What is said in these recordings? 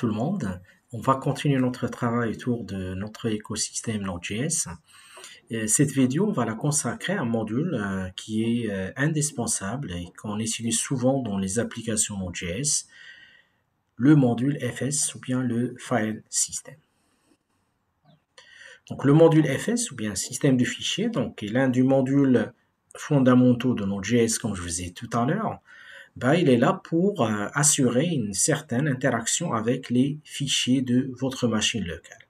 tout le monde. On va continuer notre travail autour de notre écosystème Node.js. Cette vidéo, on va la consacrer à un module qui est indispensable et qu'on utilise souvent dans les applications Node.js, le module FS ou bien le File System. Donc le module FS ou bien système de fichiers, donc est l'un des modules fondamentaux de Node.js comme je vous ai dit tout à l'heure. Il est là pour assurer une certaine interaction avec les fichiers de votre machine locale.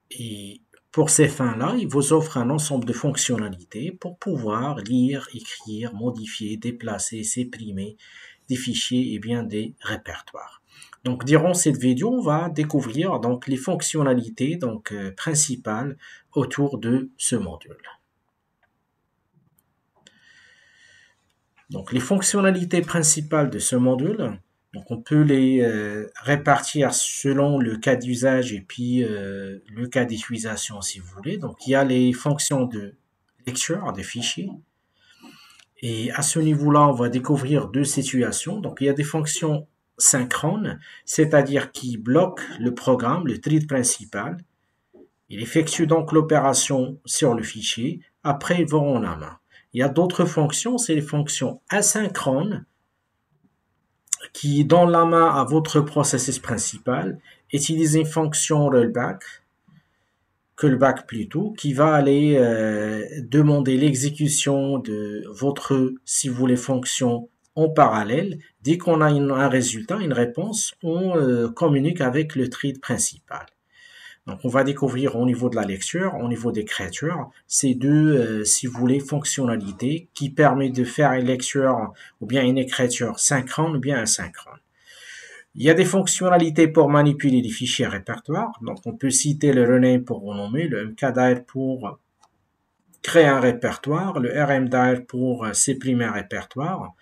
Et pour ces fins-là, il vous offre un ensemble de fonctionnalités pour pouvoir lire, écrire, modifier, déplacer, supprimer des fichiers et bien des répertoires. Donc, durant cette vidéo, on va découvrir donc les fonctionnalités principales autour de ce module. Donc, les fonctionnalités principales de ce module, donc on peut les répartir selon le cas d'usage et puis le cas d'utilisation si vous voulez. Donc, il y a les fonctions de lecture des fichiers. Et à ce niveau-là, on va découvrir deux situations. Donc, il y a des fonctions synchrones, c'est-à-dire qui bloquent le programme, le thread principal. Il effectue donc l'opération sur le fichier. Après, ils vont en la main. Il y a d'autres fonctions, c'est les fonctions asynchrones qui donnent la main à votre processus principal. Utilisez une fonction callback plutôt, qui va aller demander l'exécution de votre, si vous voulez, fonction en parallèle. Dès qu'on a un résultat, une réponse, on communique avec le thread principal. Donc, on va découvrir au niveau de la lecture, au niveau d'écriture, ces deux, si vous voulez, fonctionnalités qui permettent de faire une lecture ou bien une écriture synchrone ou bien asynchrone. Il y a des fonctionnalités pour manipuler les fichiers répertoires. Donc, on peut citer le rename pour renommer, le mkdir pour créer un répertoire, le rmdir pour supprimer un répertoire.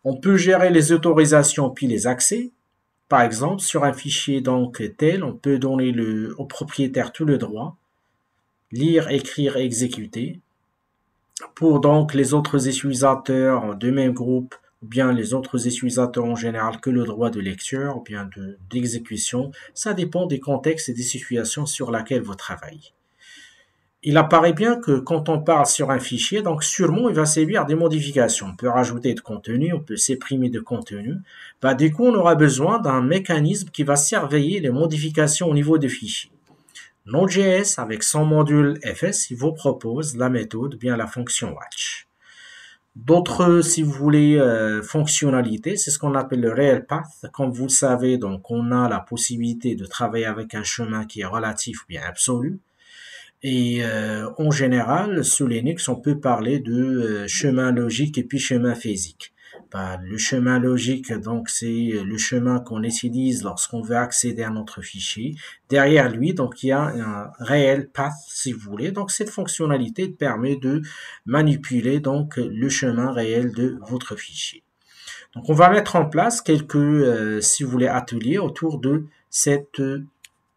On peut gérer les autorisations puis les accès. Par exemple, sur un fichier tel, on peut donner au propriétaire tout le droit, lire, écrire et exécuter. Pour donc les autres utilisateurs de même groupe, ou bien les autres utilisateurs en général que le droit de lecture, ou bien d'exécution, ça dépend des contextes et des situations sur lesquelles vous travaillez. Il apparaît bien que quand on parle sur un fichier, donc sûrement il va subir des modifications. On peut rajouter de contenu, on peut supprimer de contenu. Du coup, on aura besoin d'un mécanisme qui va surveiller les modifications au niveau des fichiers. Node.js, avec son module FS, il vous propose la méthode, bien la fonction watch. D'autres, si vous voulez, fonctionnalités, c'est ce qu'on appelle le real path. Comme vous le savez, donc on a la possibilité de travailler avec un chemin qui est relatif ou bien absolu. Et en général, sous Linux, on peut parler de chemin logique et puis chemin physique. Le chemin logique, donc, c'est le chemin qu'on utilise lorsqu'on veut accéder à notre fichier. Derrière lui, donc, il y a un réel path, si vous voulez. Donc, cette fonctionnalité permet de manipuler donc le chemin réel de votre fichier. Donc, on va mettre en place quelques, si vous voulez, ateliers autour de cette,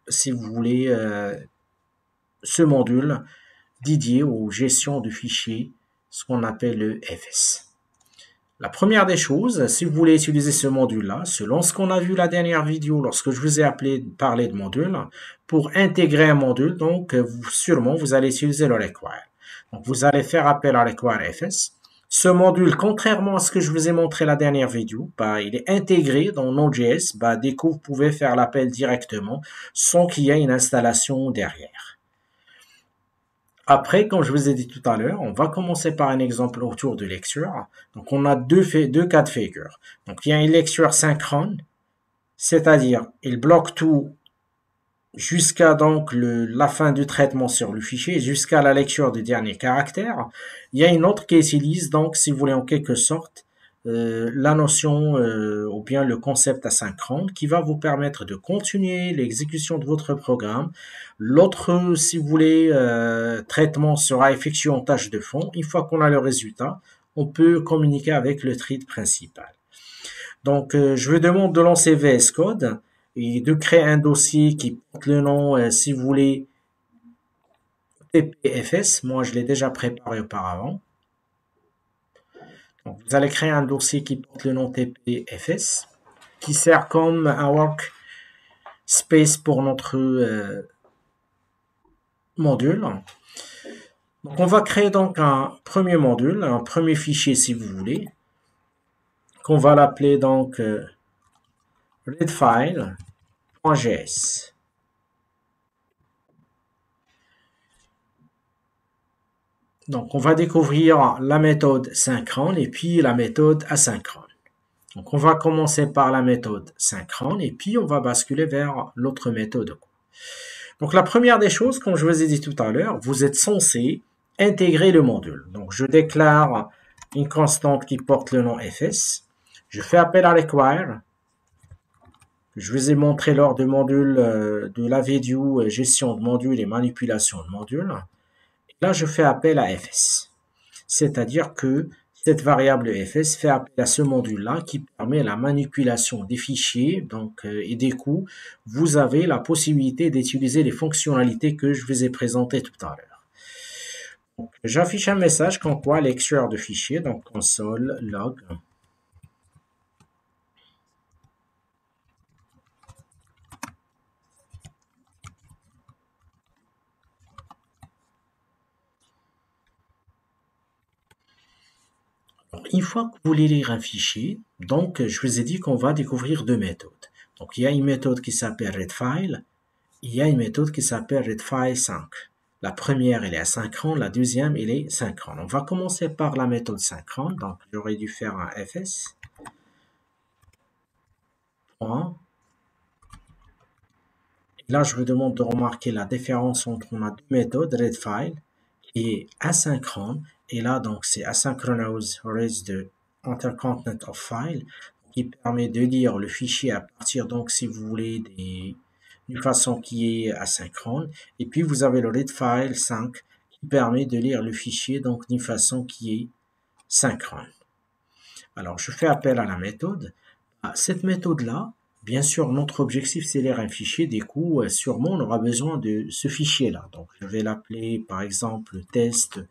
si vous voulez, ce module dédié aux gestions de fichiers, ce qu'on appelle le FS. La première des choses, si vous voulez utiliser ce module-là, selon ce qu'on a vu la dernière vidéo lorsque je vous ai parlé de module, pour intégrer un module, donc sûrement vous allez utiliser le require. Donc vous allez faire appel à require FS. Ce module, contrairement à ce que je vous ai montré la dernière vidéo, il est intégré dans Node.js. Dès que vous pouvez faire l'appel directement sans qu'il y ait une installation derrière. Après, comme je vous ai dit tout à l'heure, on va commencer par un exemple autour de lecture. Donc, on a deux cas de figure. Donc, il y a une lecture synchrone, c'est-à-dire, il bloque tout jusqu'à donc la fin du traitement sur le fichier, jusqu'à la lecture du dernier caractère. Il y a une autre qui utilise, donc, si vous voulez, en quelque sorte, la notion ou bien le concept asynchrone qui va vous permettre de continuer l'exécution de votre programme. L'autre, si vous voulez, traitement sera effectué en tâche de fond. Une fois qu'on a le résultat, on peut communiquer avec le thread principal. Donc, je vous demande de lancer VS Code et de créer un dossier qui porte le nom, si vous voulez, TPFS. Moi, je l'ai déjà préparé auparavant. Donc, vous allez créer un dossier qui porte le nom TPFS, qui sert comme un work space pour notre module. Donc, on va créer donc un premier module, un premier fichier si vous voulez, qu'on va l'appeler donc readfile.js. Donc, on va découvrir la méthode synchrone et puis la méthode asynchrone. Donc, on va commencer par la méthode synchrone et puis on va basculer vers l'autre méthode. Donc, la première des choses, comme je vous ai dit tout à l'heure, vous êtes censé intégrer le module. Donc, je déclare une constante qui porte le nom fs. Je fais appel à require. Je vous ai montré lors du module de la vidéo gestion de module et manipulation de module. Là, je fais appel à fs. C'est-à-dire que cette variable fs fait appel à ce module-là qui permet la manipulation des fichiers donc, et des coûts. Vous avez la possibilité d'utiliser les fonctionnalités que je vous ai présentées tout à l'heure. J'affiche un message comme quoi lecture de fichiers, donc console log. Une fois que vous voulez lire un fichier, donc je vous ai dit qu'on va découvrir deux méthodes. Donc il y a une méthode qui s'appelle readfile, il y a une méthode qui s'appelle readfile5. La première, elle est asynchrone, la deuxième, elle est synchrone. On va commencer par la méthode synchrone, donc j'aurais dû faire un fs. Et là, je vous demande de remarquer la différence entre on a deux méthodes, readfile, qui est asynchrone, et là, donc, c'est asynchronous reads the intercontent of file, qui permet de lire le fichier à partir, donc, si vous voulez, d'une façon qui est asynchrone. Et puis, vous avez le readfile5, qui permet de lire le fichier, donc, d'une façon qui est synchrone. Alors, je fais appel à la méthode. Cette méthode-là, bien sûr, notre objectif, c'est lire un fichier. Du coup, sûrement, on aura besoin de ce fichier-là. Donc, je vais l'appeler, par exemple, test.txt.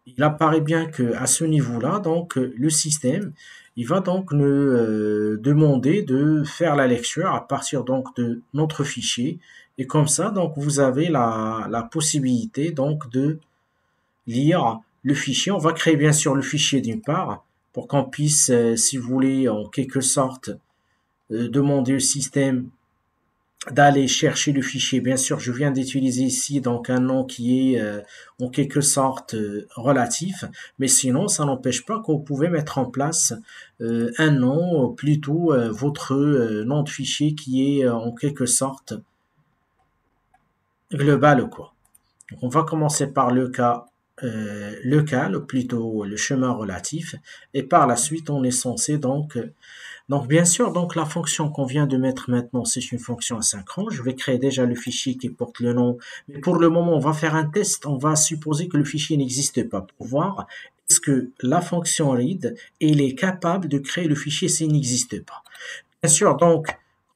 Il apparaît bien qu'à ce niveau-là, donc, le système, il va donc nous demander de faire la lecture à partir donc de notre fichier. Et comme ça, donc, vous avez la possibilité donc de lire le fichier. On va créer bien sûr le fichier d'une part pour qu'on puisse, si vous voulez, en quelque sorte, demander au système d'aller chercher le fichier. Bien sûr, je viens d'utiliser ici donc un nom qui est en quelque sorte relatif, mais sinon, ça n'empêche pas que vous pouvez mettre en place un nom, plutôt votre nom de fichier qui est en quelque sorte global, quoi. Donc, on va commencer par le cas local, plutôt le chemin relatif, et par la suite, on est censé donc bien sûr, donc la fonction qu'on vient de mettre maintenant, c'est une fonction asynchrone. Je vais créer déjà le fichier qui porte le nom. Mais pour le moment, on va faire un test. On va supposer que le fichier n'existe pas pour voir est-ce que la fonction read elle est capable de créer le fichier s'il n'existe pas. Bien sûr, donc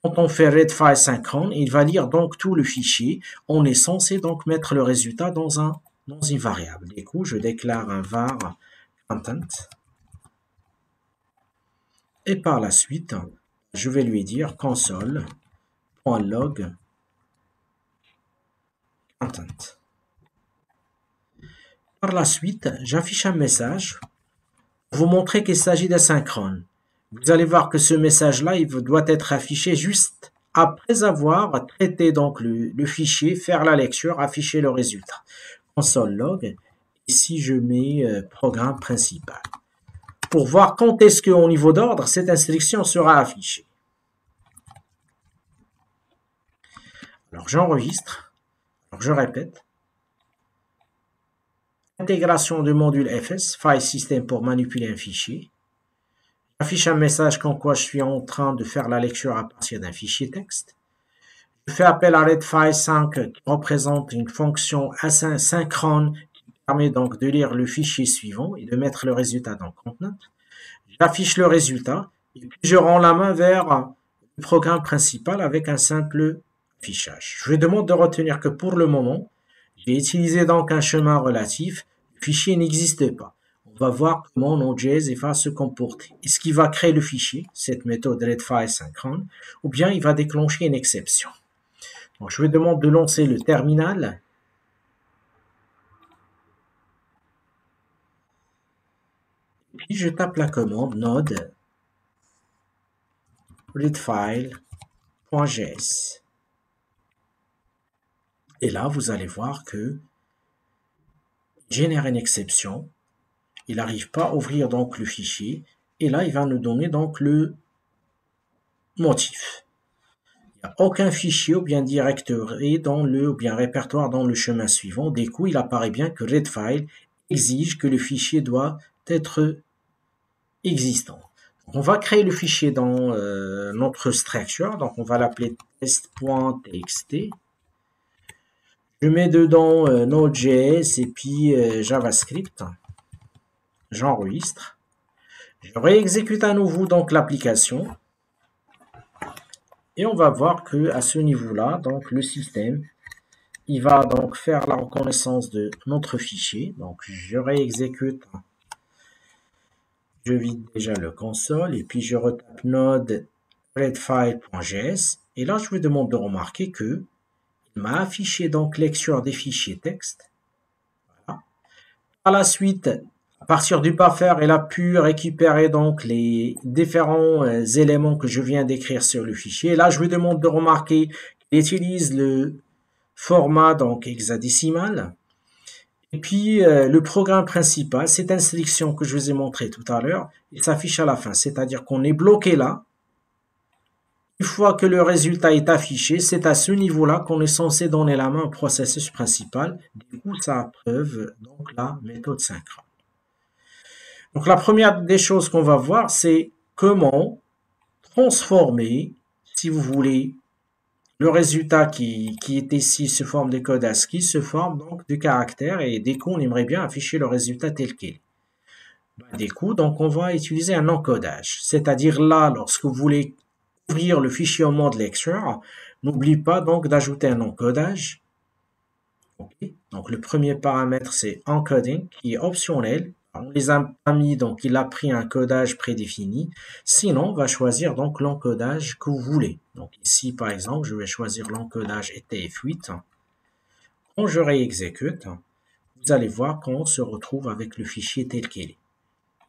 quand on fait readfile synchrone, il va lire donc tout le fichier. On est censé donc mettre le résultat dans une variable. Du coup, je déclare un var content. Et par la suite, je vais lui dire console.log content. Par la suite, j'affiche un message pour vous montrer qu'il s'agit d'asynchrone. Vous allez voir que ce message-là, il doit être affiché juste après avoir traité donc le fichier, faire la lecture, afficher le résultat. Console log, ici je mets programme principal. Pour voir quand est-ce qu'au niveau d'ordre, cette instruction sera affichée. Alors j'enregistre, alors je répète. Intégration de module fs, file system pour manipuler un fichier. J'affiche un message comme quoi je suis en train de faire la lecture à partir d'un fichier texte. Je fais appel à readfile5 qui représente une fonction asynchrone qui permet donc de lire le fichier suivant et de mettre le résultat dans content. J'affiche le résultat et puis je rends la main vers le programme principal avec un simple affichage. Je vous demande de retenir que pour le moment, j'ai utilisé donc un chemin relatif. le fichier n'existe pas. On va voir comment Node.js va se comporter. Est-ce qu'il va créer le fichier, cette méthode readFile synchrone, ou bien il va déclencher une exception. Donc, je vais demander de lancer le terminal. Puis je tape la commande node readfile.js. Et là, vous allez voir que génère une exception. Il n'arrive pas à ouvrir donc le fichier. Et là, il va nous donner donc le motif. Il n'y a aucun fichier ou bien directory ou bien répertoire dans le chemin suivant. Du coup, il apparaît bien que readfile exige que le fichier doit être existant. On va créer le fichier dans notre structure. Donc, on va l'appeler test.txt. Je mets dedans Node.js et puis JavaScript. J'enregistre. Je réexécute à nouveau donc l'application. Et on va voir que à ce niveau-là, donc le système, il va donc faire la reconnaissance de notre fichier. Donc, je réexécute. Je vide déjà le console et puis je retape node readfile.js. Et là, je vous demande de remarquer que il m'a affiché donc lecture des fichiers texte. Voilà. Par la suite, à partir du buffer, il a pu récupérer donc les différents éléments que je viens d'écrire sur le fichier. Là, je vous demande de remarquer qu'il utilise le format donc hexadécimal. Et puis, le programme principal, cette instruction que je vous ai montré tout à l'heure, il s'affiche à la fin. C'est-à-dire qu'on est bloqué là. Une fois que le résultat est affiché, c'est à ce niveau-là qu'on est censé donner la main au processus principal. Du coup, ça approuve donc la méthode synchrone. Donc, la première des choses qu'on va voir, c'est comment transformer, si vous voulez, le résultat qui est ici sous forme de code ASCII se forme donc de caractères et dès qu'on aimerait bien afficher le résultat tel qu'il est. Des coups, donc on va utiliser un encodage. C'est-à-dire là, lorsque vous voulez ouvrir le fichier en mode lecture, n'oubliez pas donc d'ajouter un encodage. Okay. Donc le premier paramètre c'est encoding qui est optionnel. On les a pas mis, donc il a pris un codage prédéfini. Sinon, on va choisir donc l'encodage que vous voulez. Donc ici, par exemple, je vais choisir l'encodage ETF8. Quand je réexécute, vous allez voir qu'on se retrouve avec le fichier tel qu'il est.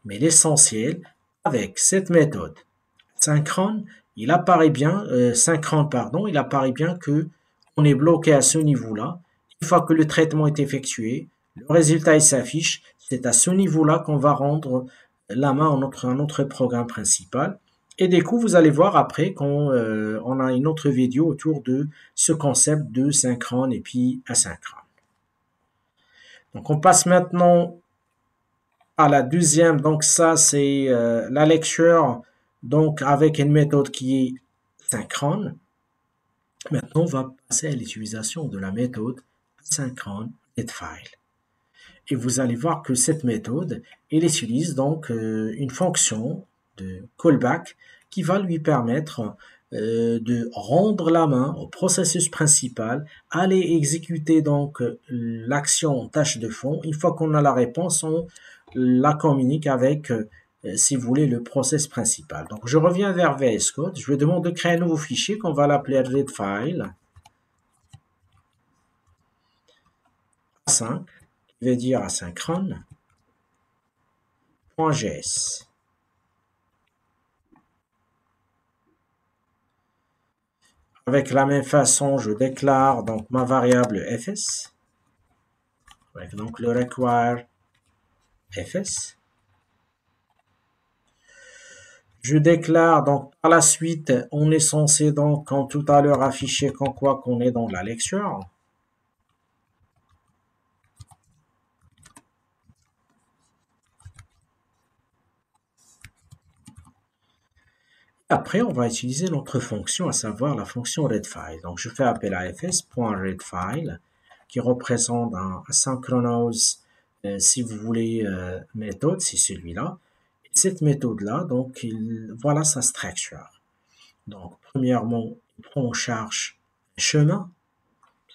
Mais l'essentiel, avec cette méthode synchrone, il apparaît bien que on est bloqué à ce niveau-là. Une fois que le traitement est effectué, le résultat s'affiche. C'est à ce niveau-là qu'on va rendre la main à notre programme principal. Et du coup, vous allez voir après qu'on on a une autre vidéo autour de ce concept de synchrone et puis asynchrone. Donc, on passe maintenant à la deuxième. Donc, ça, c'est la lecture donc avec une méthode qui est synchrone. Maintenant, on va passer à l'utilisation de la méthode asynchrone readfile. Et vous allez voir que cette méthode, elle utilise donc une fonction de callback qui va lui permettre de rendre la main au processus principal, aller exécuter donc l'action tâche de fond. Une fois qu'on a la réponse, on la communique avec, si vous voulez, le process principal. Donc, je reviens vers VS Code. Je vais demander de créer un nouveau fichier qu'on va l'appeler readfile 5. Je vais dire asynchrone.js. Avec la même façon, je déclare donc ma variable fs, avec donc le require fs. Je déclare donc par la suite, on est censé donc, comme tout à l'heure, afficher qu'en quoi qu'on est dans la lecture. Après, on va utiliser notre fonction, à savoir la fonction readfile. Donc, je fais appel à fs.readfile, qui représente un asynchronous, si vous voulez, méthode, c'est celui-là. Cette méthode-là, donc, voilà sa structure. Donc, premièrement, il prend en charge le chemin,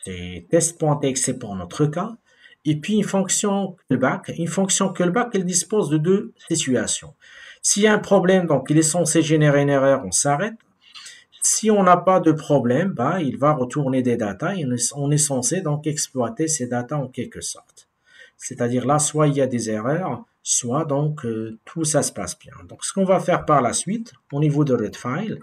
c'est test.txt pour notre cas. et puis une fonction callback. Une fonction callback, elle dispose de deux situations. S'il y a un problème, donc il est censé générer une erreur, on s'arrête. Si on n'a pas de problème, bah, il va retourner des datas et on est censé donc exploiter ces datas en quelque sorte. C'est-à-dire là, soit il y a des erreurs, soit donc tout ça se passe bien. Donc ce qu'on va faire par la suite, au niveau de readfile,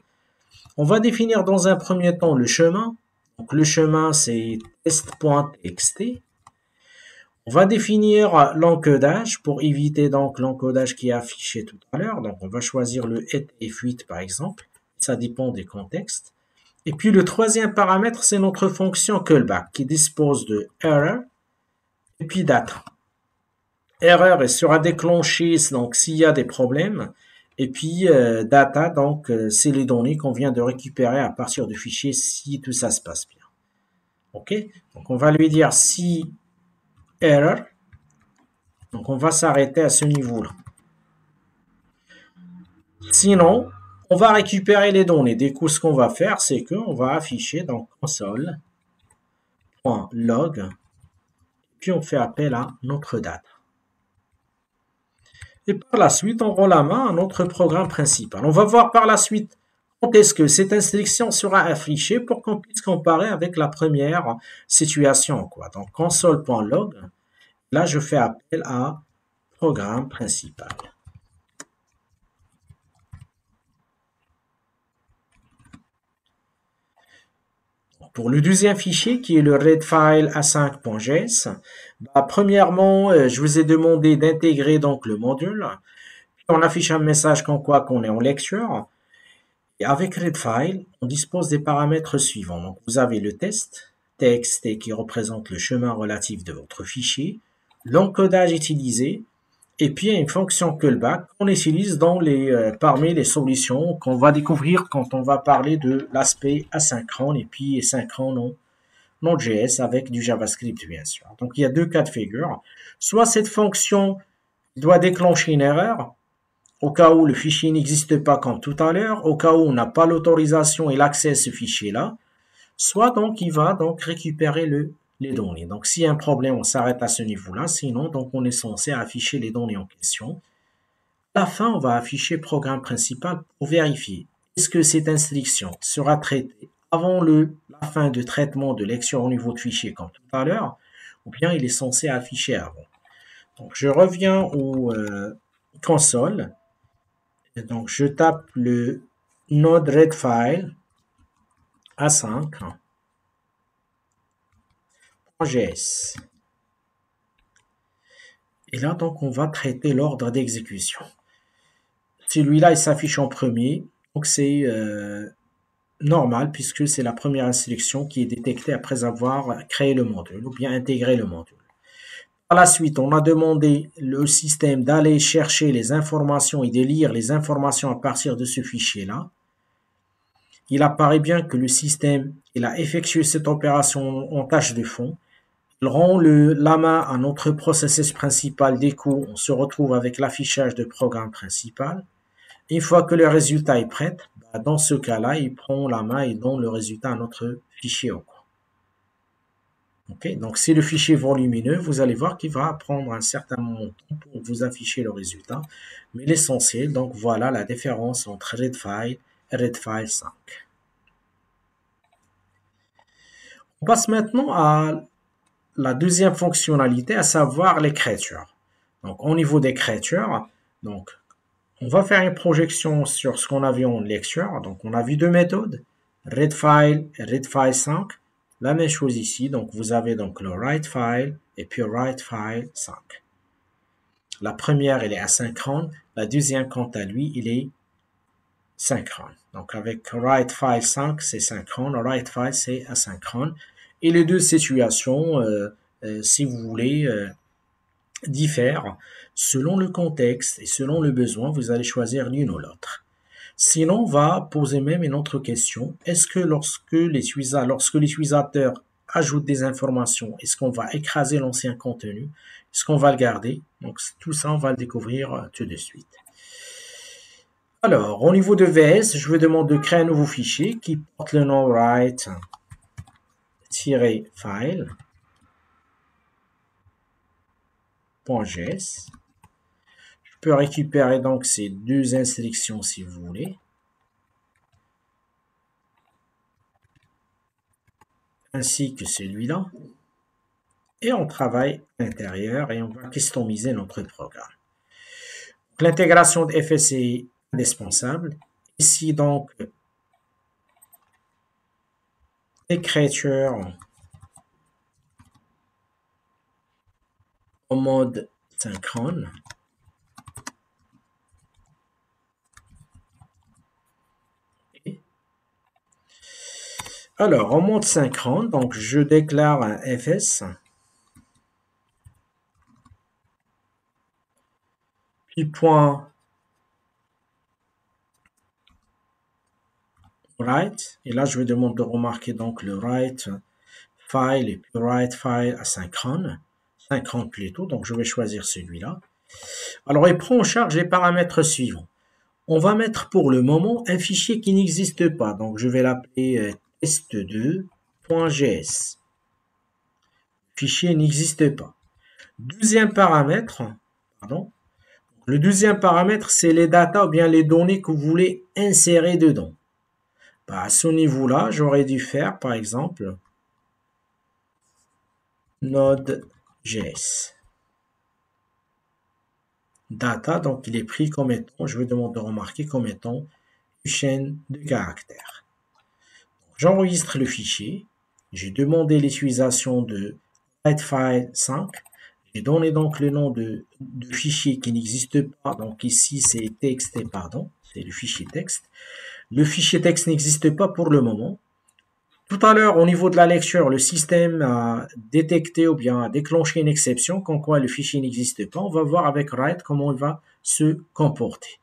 on va définir dans un premier temps le chemin. Donc le chemin c'est test.txt. On va définir l'encodage pour éviter donc l'encodage qui est affiché tout à l'heure. Donc on va choisir le f8 par exemple. Ça dépend des contextes. Et puis le troisième paramètre, c'est notre fonction callback qui dispose de error et puis data. Error, elle sera déclenchée donc s'il y a des problèmes. Et puis data, donc c'est les données qu'on vient de récupérer à partir du fichier si tout ça se passe bien. Ok, donc on va lui dire si error. Donc on va s'arrêter à ce niveau-là. Sinon, on va récupérer les données. Du coup, ce qu'on va faire, c'est qu'on va afficher donc console.log, puis on fait appel à notre data. Et par la suite, on rend la main à notre programme principal. On va voir par la suite quand est-ce que cette instruction sera affichée pour qu'on puisse comparer avec la première situation. Donc console.log, là je fais appel à programme principal. Pour le deuxième fichier qui est le readfile a5.js, premièrement, je vous ai demandé d'intégrer donc le module. Puis on affiche un message comme quoi qu'on est en lecture. Et avec readfile, on dispose des paramètres suivants. Donc vous avez le test, txt qui représente le chemin relatif de votre fichier, l'encodage utilisé, et puis une fonction callback qu'on utilise parmi les solutions qu'on va découvrir quand on va parler de l'aspect asynchrone et puis synchrone Node.js avec du JavaScript bien sûr. Donc il y a deux cas de figure. Soit cette fonction doit déclencher une erreur, au cas où le fichier n'existe pas comme tout à l'heure, au cas où on n'a pas l'autorisation et l'accès à ce fichier-là, soit donc il va donc récupérer les données. Donc s'il y a un problème, on s'arrête à ce niveau-là, sinon donc on est censé afficher les données en question. À la fin, on va afficher programme principal pour vérifier est-ce que cette instruction sera traitée avant la fin de traitement de lecture au niveau de fichier comme tout à l'heure, ou bien il est censé afficher avant. Donc je reviens au console. Et donc, je tape le node readfile a5.js. Et là, donc, on va traiter l'ordre d'exécution. Celui-là, il s'affiche en premier. Donc, c'est normal puisque c'est la première instruction qui est détectée après avoir créé le module ou bien intégré le module. Par la suite, on a demandé au système d'aller chercher les informations et de lire les informations à partir de ce fichier-là. Il apparaît bien que le système il a effectué cette opération en tâche de fond. Il rend la main à notre processus principal. Du coup, on se retrouve avec l'affichage de programme principal. Une fois que le résultat est prêt, dans ce cas-là, il prend la main et donne le résultat à notre fichier. Okay, donc si le fichier est volumineux, vous allez voir qu'il va prendre un certain moment pour vous afficher le résultat. Mais l'essentiel, donc voilà la différence entre readfile et readfile 5. On passe maintenant à la deuxième fonctionnalité, à savoir l'écriture. Donc au niveau d'écriture, donc on va faire une projection sur ce qu'on a vu en lecture. Donc on a vu deux méthodes, readfile et readfile 5. La même chose ici, donc vous avez donc le writefile et puis writefile 5. La première, elle est asynchrone. La deuxième, quant à lui, il est synchrone. Donc avec writefile 5, c'est synchrone. Writefile, c'est asynchrone. Et les deux situations, si vous voulez, diffèrent selon le contexte et selon le besoin. Vous allez choisir l'une ou l'autre. Sinon, on va poser même une autre question. Est-ce que lorsque l'utilisateur ajoute des informations, est-ce qu'on va écraser l'ancien contenu? Est-ce qu'on va le garder? Donc, tout ça, on va le découvrir tout de suite. Alors, au niveau de VS, je vous demande de créer un nouveau fichier qui porte le nom write-file. .js. Je peux récupérer donc ces deux instructions si vous voulez. Ainsi que celui-là. Et on travaille à l'intérieur et on va customiser notre programme. L'intégration de FS est indispensable. Ici donc, écriture en mode synchrone. Alors, en mode synchrone, donc je déclare un fs, puis point write, et là je vais demander de remarquer donc le write file et puis write file asynchrone, synchrone plutôt, donc je vais choisir celui-là. Alors, il prend en charge les paramètres suivants. On va mettre pour le moment un fichier qui n'existe pas, donc je vais l'appeler test2.js. Le fichier n'existe pas. Deuxième paramètre, le deuxième paramètre, c'est les datas ou bien les données que vous voulez insérer dedans. À ce niveau-là, j'aurais dû faire, par exemple, Node.js. Data, donc il est pris comme étant, je vais demander de remarquer comme étant une chaîne de caractères. J'enregistre le fichier. J'ai demandé l'utilisation de writefile5. J'ai donné donc le nom de fichier qui n'existe pas. Donc ici, c'est texte, pardon, c'est le fichier texte. Le fichier texte n'existe pas pour le moment. Tout à l'heure, au niveau de la lecture, le système a détecté ou bien a déclenché une exception comme quoi le fichier n'existe pas. On va voir avec write comment il va se comporter.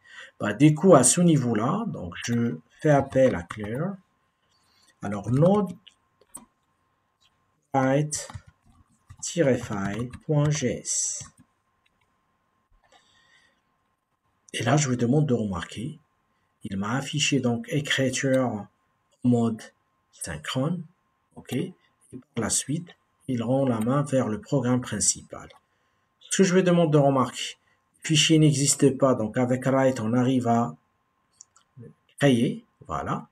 Du coup, à ce niveau-là, donc je fais appel à clear. Alors, node write-file.js. Et là, je lui demande de remarquer. Il m'a affiché donc écriture en mode synchrone. OK. Et par la suite, il rend la main vers le programme principal. Ce que je vais demander de remarquer, le fichier n'existe pas, donc avec write, on arrive à créer. Voilà.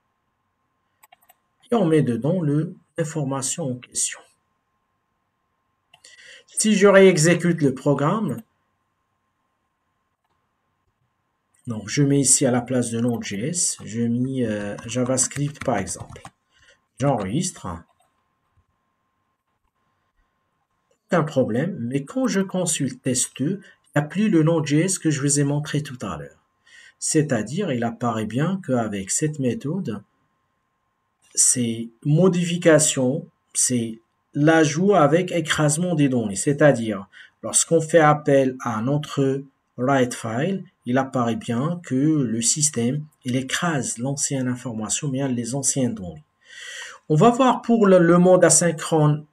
Et on met dedans l'information en question. Si je réexécute le programme, donc je mets ici à la place de Node.js, je mets JavaScript par exemple. J'enregistre. Aucun problème, mais quand je consulte test2, il n'y a plus le Node.js que je vous ai montré tout à l'heure. C'est-à-dire, il apparaît bien qu'avec cette méthode, c'est modification, c'est l'ajout avec écrasement des données. C'est-à-dire, lorsqu'on fait appel à notre write-file, il apparaît bien que le système, il écrase l'ancienne information, bien les anciennes données. On va voir pour le mode asynchrone,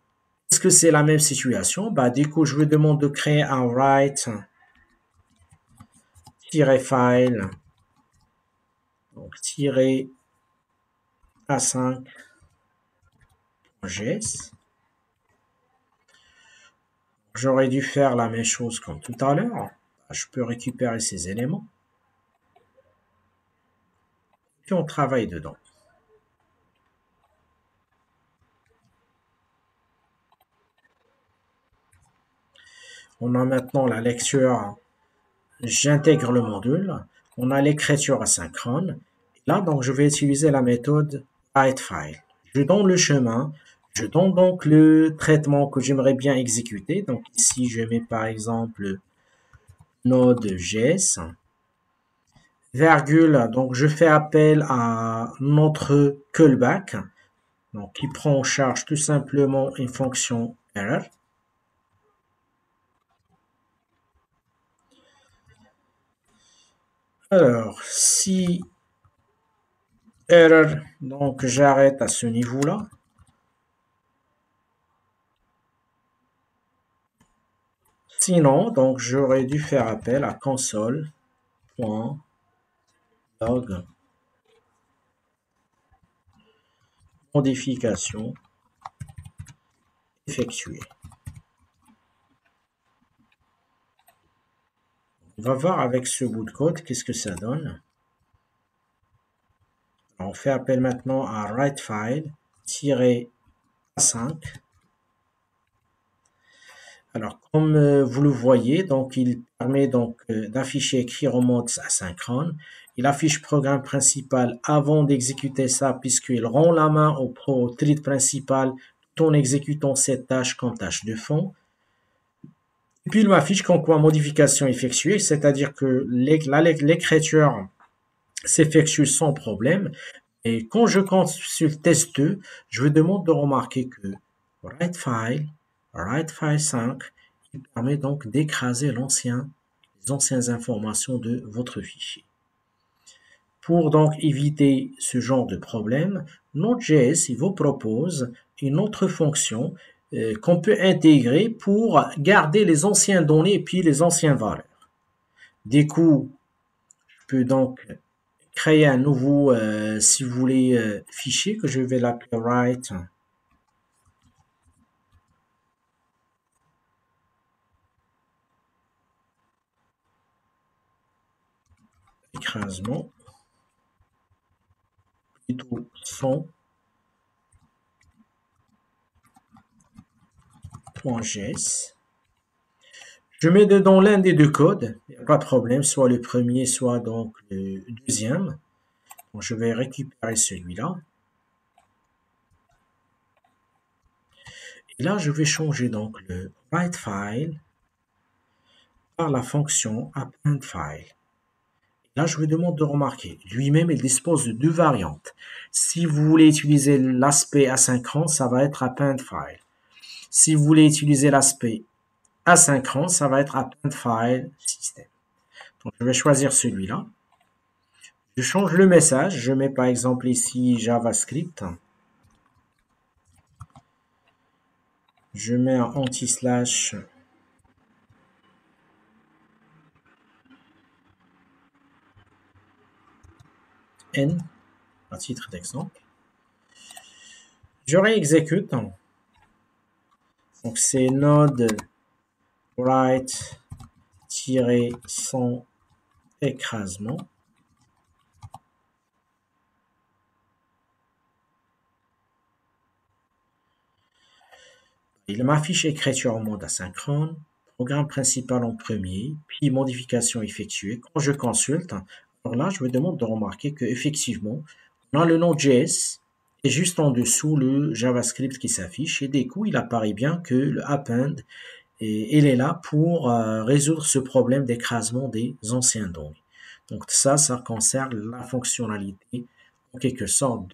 est-ce que c'est la même situation? Du coup, je vous demande de créer un write-file, donc -a5.js. J'aurais dû faire la même chose comme tout à l'heure. Je peux récupérer ces éléments. Puis on travaille dedans. On a maintenant la lecture. J'intègre le module. On a l'écriture asynchrone. Là, donc, je vais utiliser la méthode writeFile. Je donne le chemin. Je donne donc le traitement que j'aimerais bien exécuter. Donc ici, je mets par exemple Node.js. Virgule, donc je fais appel à notre callback, donc qui prend en charge tout simplement une fonction error. Alors, si error, donc j'arrête à ce niveau-là. Sinon, donc j'aurais dû faire appel à console.log modification effectuée. On va voir avec ce bout de code qu'est-ce que ça donne. Alors, on fait appel maintenant à write_file-a5. Alors, comme vous le voyez, donc il permet donc d'afficher écrire en mode asynchrone. Il affiche programme principal avant d'exécuter ça, puisqu'il rend la main au thread principal tout en exécutant cette tâche comme tâche de fond. Et puis il m'affiche comme quoi modification effectuée, c'est-à-dire que l'écriture s'effectue sans problème. Et quand je consulte test 2, je vous demande de remarquer que write_file 5, il permet donc d'écraser les anciennes informations de votre fichier. Pour donc éviter ce genre de problème, Node.js il vous propose une autre fonction qu'on peut intégrer pour garder les anciennes données et puis les anciennes valeurs. Du coup, je peux donc créer un nouveau, si vous voulez, fichier que je vais l'appeler write écrasement plutôt son.js. Je mets dedans l'un des deux codes, pas de problème, soit le premier, soit donc le deuxième. Donc, je vais récupérer celui-là. Et là, je vais changer donc le write_file par la fonction append_file. Là, je vous demande de remarquer, lui-même, il dispose de deux variantes. Si vous voulez utiliser l'aspect asynchrone, ça va être append_file. Si vous voulez utiliser l'aspect asynchrone, ça va être append_file system. Donc, je vais choisir celui-là. Je change le message. Je mets par exemple ici JavaScript. Je mets un anti-slash n à titre d'exemple. Je réexécute. Donc c'est node write-son écrasement. Il m'affiche écriture en mode asynchrone, programme principal en premier, puis modification effectuée. Quand je consulte, alors là, je me demande de remarquer qu'effectivement, on a le Node.js et juste en dessous le JavaScript qui s'affiche. Et du coup, il apparaît bien que le append, il est là pour résoudre ce problème d'écrasement des anciennes données. Donc ça concerne la fonctionnalité en quelque sorte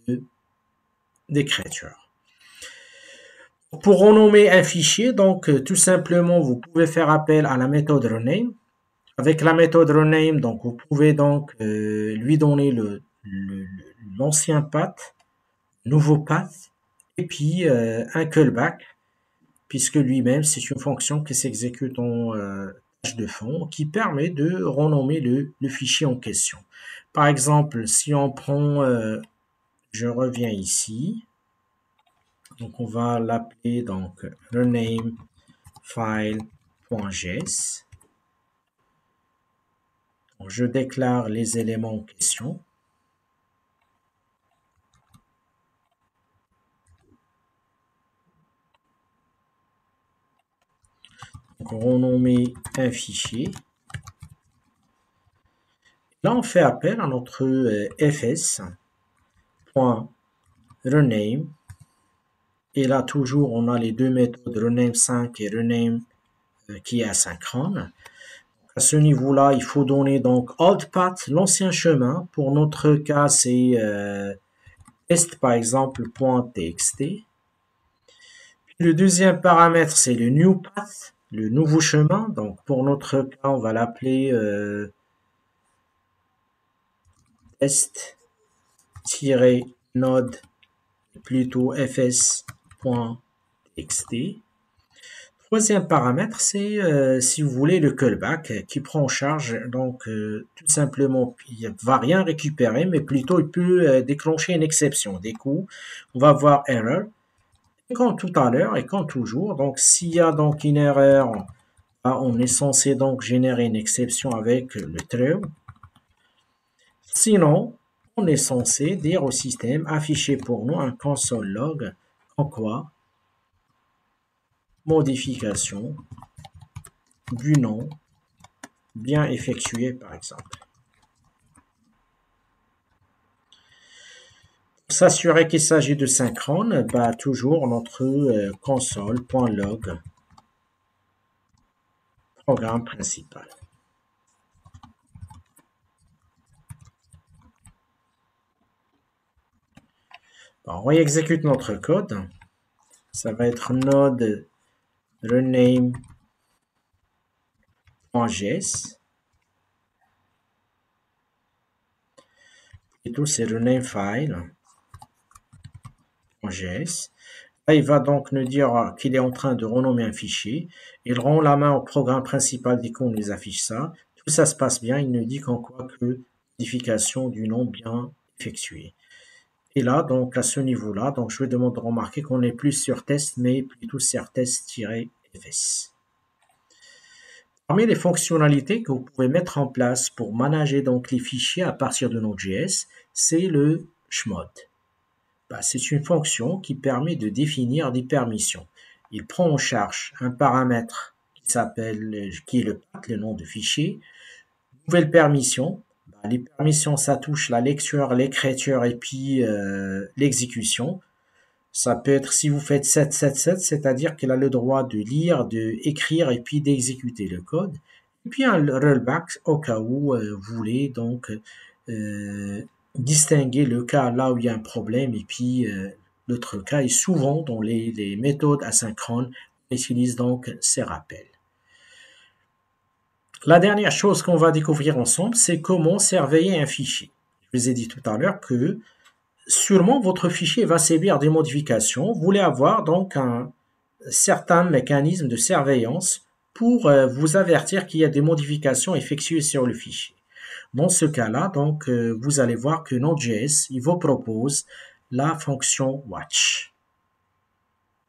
d'écriture. Pour renommer un fichier, donc tout simplement, vous pouvez faire appel à la méthode rename. Avec la méthode rename, donc vous pouvez donc lui donner l'ancien path, nouveau path, et puis un callback, puisque lui-même c'est une fonction qui s'exécute en tâche de fond, qui permet de renommer le fichier en question. Par exemple, si on prend, je reviens ici. Donc, on va l'appeler donc rename file.js. Je déclare les éléments en question. Donc, on renommer un fichier. Là, on fait appel à notre fs.rename. Et là, toujours, on a les deux méthodes rename5 et rename qui est asynchrone. À ce niveau-là, il faut donner donc old path, l'ancien chemin. Pour notre cas, c'est test par exemple .txt. Le deuxième paramètre, c'est le new path, le nouveau chemin. Donc pour notre cas, on va l'appeler test-node plutôt fs.txt. Troisième paramètre, c'est si vous voulez le callback qui prend en charge donc tout simplement, il ne va rien récupérer, mais plutôt il peut déclencher une exception. Du coup, on va voir error. Et comme tout à l'heure et comme toujours, donc s'il y a donc une erreur Là, on est censé donc générer une exception avec le true. Sinon, on est censé dire au système afficher pour nous un console log en quoi modification du nom bien effectué par exemple. Pour s'assurer qu'il s'agit de synchrone, bah, toujours notre console.log programme principal. Bon, on réexécute notre code. Ça va être node rename.js. Et tout c'est rename file.js. Là, il va donc nous dire qu'il est en train de renommer un fichier. Il rend la main au programme principal dès qu'on nous affiche ça. Tout ça se passe bien. Il nous dit qu'en quoi que modification du nom bien effectuée. Et là, donc à ce niveau-là, donc je vais demander de remarquer qu'on n'est plus sur test, mais plutôt sur test-fs. Parmi les fonctionnalités que vous pouvez mettre en place pour manager donc les fichiers à partir de Node.js, c'est le chmod. Bah, c'est une fonction qui permet de définir des permissions. Il prend en charge un paramètre qui est le path, le nom de fichier, nouvelle permission. Bah, les permissions, ça touche la lecture, l'écriture et puis l'exécution. Ça peut être si vous faites 777, c'est-à-dire qu'elle a le droit de lire, d'écrire et puis d'exécuter le code. Et puis un rollback au cas où vous voulez donc distinguer le cas là où il y a un problème et puis l'autre cas. Et souvent dans les méthodes asynchrones, on utilise donc ces rappels. La dernière chose qu'on va découvrir ensemble, c'est comment surveiller un fichier. Je vous ai dit tout à l'heure que sûrement votre fichier va subir des modifications. Vous voulez avoir donc un certain mécanisme de surveillance pour vous avertir qu'il y a des modifications effectuées sur le fichier. Dans ce cas-là, donc, vous allez voir que Node.js, il vous propose la fonction watch,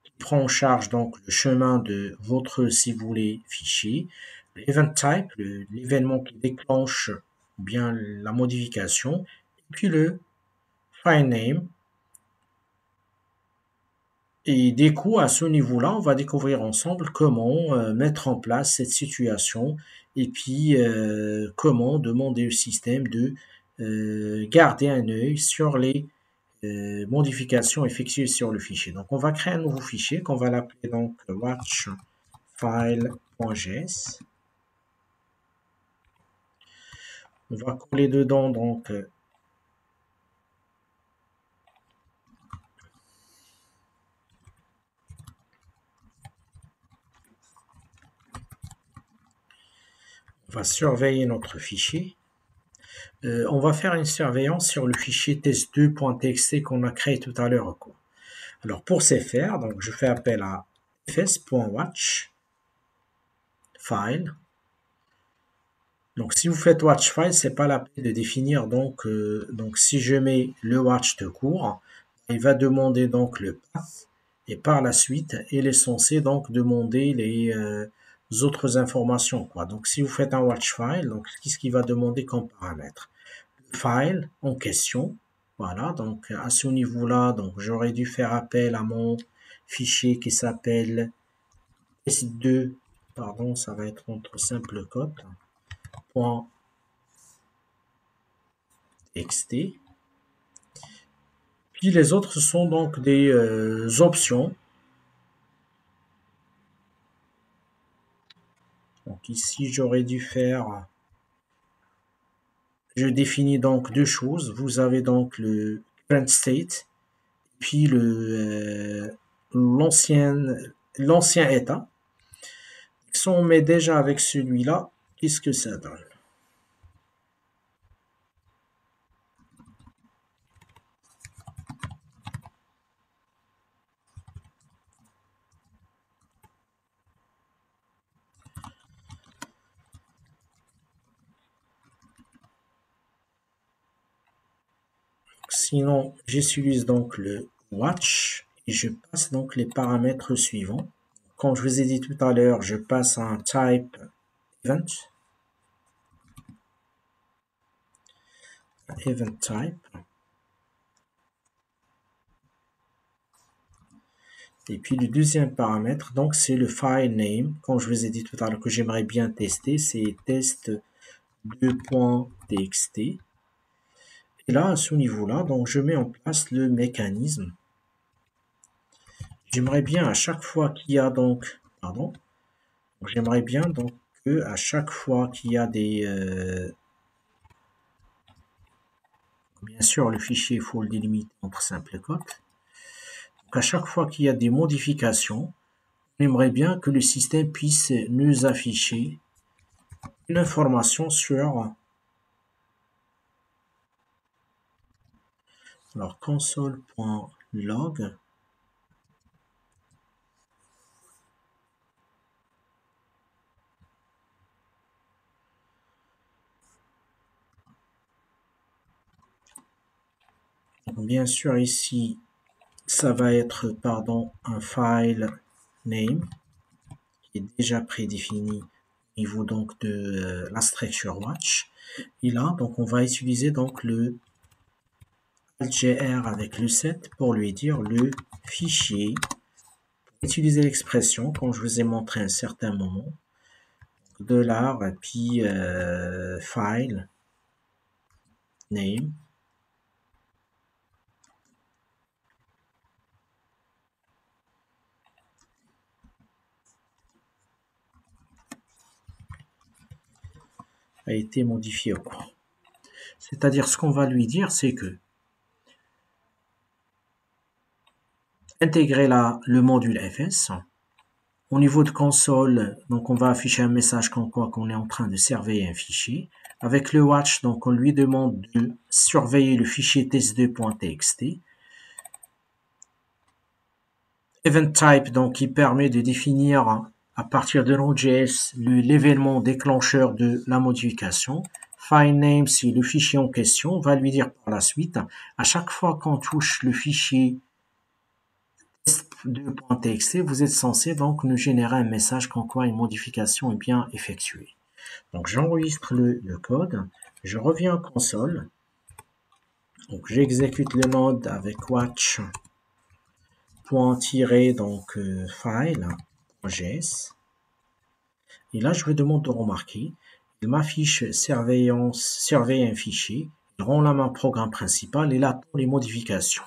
qui prend en charge donc le chemin de votre, si vous voulez, fichier, l'event type, l'événement qui déclenche bien la modification, et puis le file name. Et du coup, à ce niveau-là, on va découvrir ensemble comment mettre en place cette situation et puis comment demander au système de garder un œil sur les modifications effectuées sur le fichier. Donc, on va créer un nouveau fichier qu'on va l'appeler donc watchfile.js. On va coller dedans donc on va surveiller notre fichier. On va faire une surveillance sur le fichier test2.txt qu'on a créé tout à l'heure. Alors pour ce faire, donc je fais appel à fs.watch file. Donc si vous faites watch file, c'est pas la peine de définir donc si je mets le watch de court, il va demander donc le path et par la suite il est censé donc demander les autres informations quoi. Donc si vous faites un watch file, donc qu'est-ce qu'il va demander comme paramètre? Le file en question. Voilà, donc à ce niveau-là, donc j'aurais dû faire appel à mon fichier qui s'appelle s2, pardon, ça va être notre simple code, .txt. Puis les autres sont donc des options. Donc ici, j'aurais dû faire, je définis donc deux choses. Vous avez donc le current state, puis l'ancien état. Si on met déjà avec celui-là, qu'est-ce que ça donne? Sinon, j'utilise donc le watch et je passe donc les paramètres suivants. comme je vous ai dit tout à l'heure, je passe à un type event. Event type. Et puis le deuxième paramètre, donc c'est le file name. Comme je vous ai dit tout à l'heure que j'aimerais bien tester, c'est test2.txt. Et là, à ce niveau-là, donc je mets en place le mécanisme. J'aimerais bien à chaque fois qu'il y a donc, j'aimerais bien donc que à chaque fois qu'il y a des, bien sûr le fichier il faut le délimiter entre simple cotes. Donc à chaque fois qu'il y a des modifications, on aimerait bien que le système puisse nous afficher une information sur alors console.log. Bien sûr, ici, ça va être, un file name qui est déjà prédéfini au niveau donc de la structure watch. Et là, donc, on va utiliser donc le altgr avec le set pour lui dire le fichier. Utiliser l'expression, comme je vous ai montré à un certain moment, $ puis file name. A été modifié au cours. C'est-à-dire, ce qu'on va lui dire, c'est que intégrer le module FS. Au niveau de console, donc on va afficher un message comme quoi qu'on est en train de surveiller un fichier. Avec le watch, donc on lui demande de surveiller le fichier test2.txt. Event type, donc qui permet de définir à partir de Node.js l'événement déclencheur de la modification. File name, c'est le fichier en question. On va lui dire par la suite, à chaque fois qu'on touche le fichier test2.txt, vous êtes censé donc nous générer un message comme quoi une modification est bien effectuée. Donc j'enregistre le code, je reviens en console, donc j'exécute le node avec watch donc file.js. Et là, je lui demande de remarquer, il m'affiche surveiller un fichier, il rend là mon programme principal et là les modifications.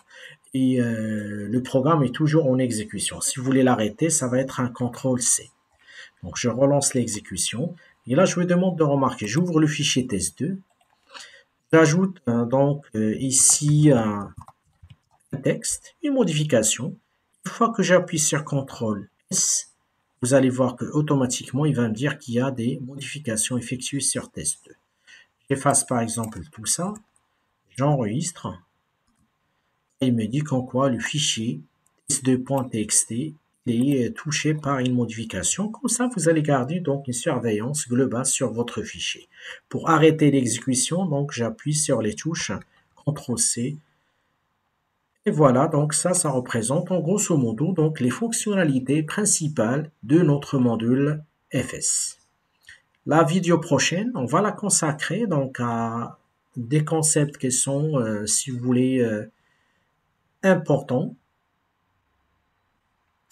Et le programme est toujours en exécution. Si vous voulez l'arrêter, ça va être un CTRL-C. Donc je relance l'exécution. Et là, je lui demande de remarquer, j'ouvre le fichier test2. J'ajoute ici un texte, une modification. Une fois que j'appuie sur CTRL-S, vous allez voir que automatiquement il va me dire qu'il y a des modifications effectuées sur test2. J'efface par exemple tout ça, j'enregistre, et il me dit qu'en quoi le fichier test2.txt est touché par une modification. Comme ça, vous allez garder donc une surveillance globale sur votre fichier. Pour arrêter l'exécution, donc j'appuie sur les touches CTRL-C. Et voilà, donc ça représente en grosso modo donc les fonctionnalités principales de notre module FS. La vidéo prochaine, on va la consacrer donc à des concepts qui sont, si vous voulez, importants,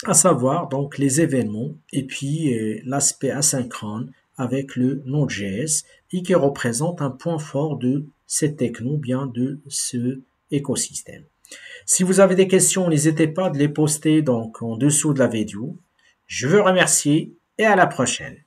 à savoir donc les événements et puis l'aspect asynchrone avec le Node.js et qui représente un point fort de cette techno, bien de ce écosystème. Si vous avez des questions, n'hésitez pas à les poster donc en dessous de la vidéo. Je vous remercie et à la prochaine.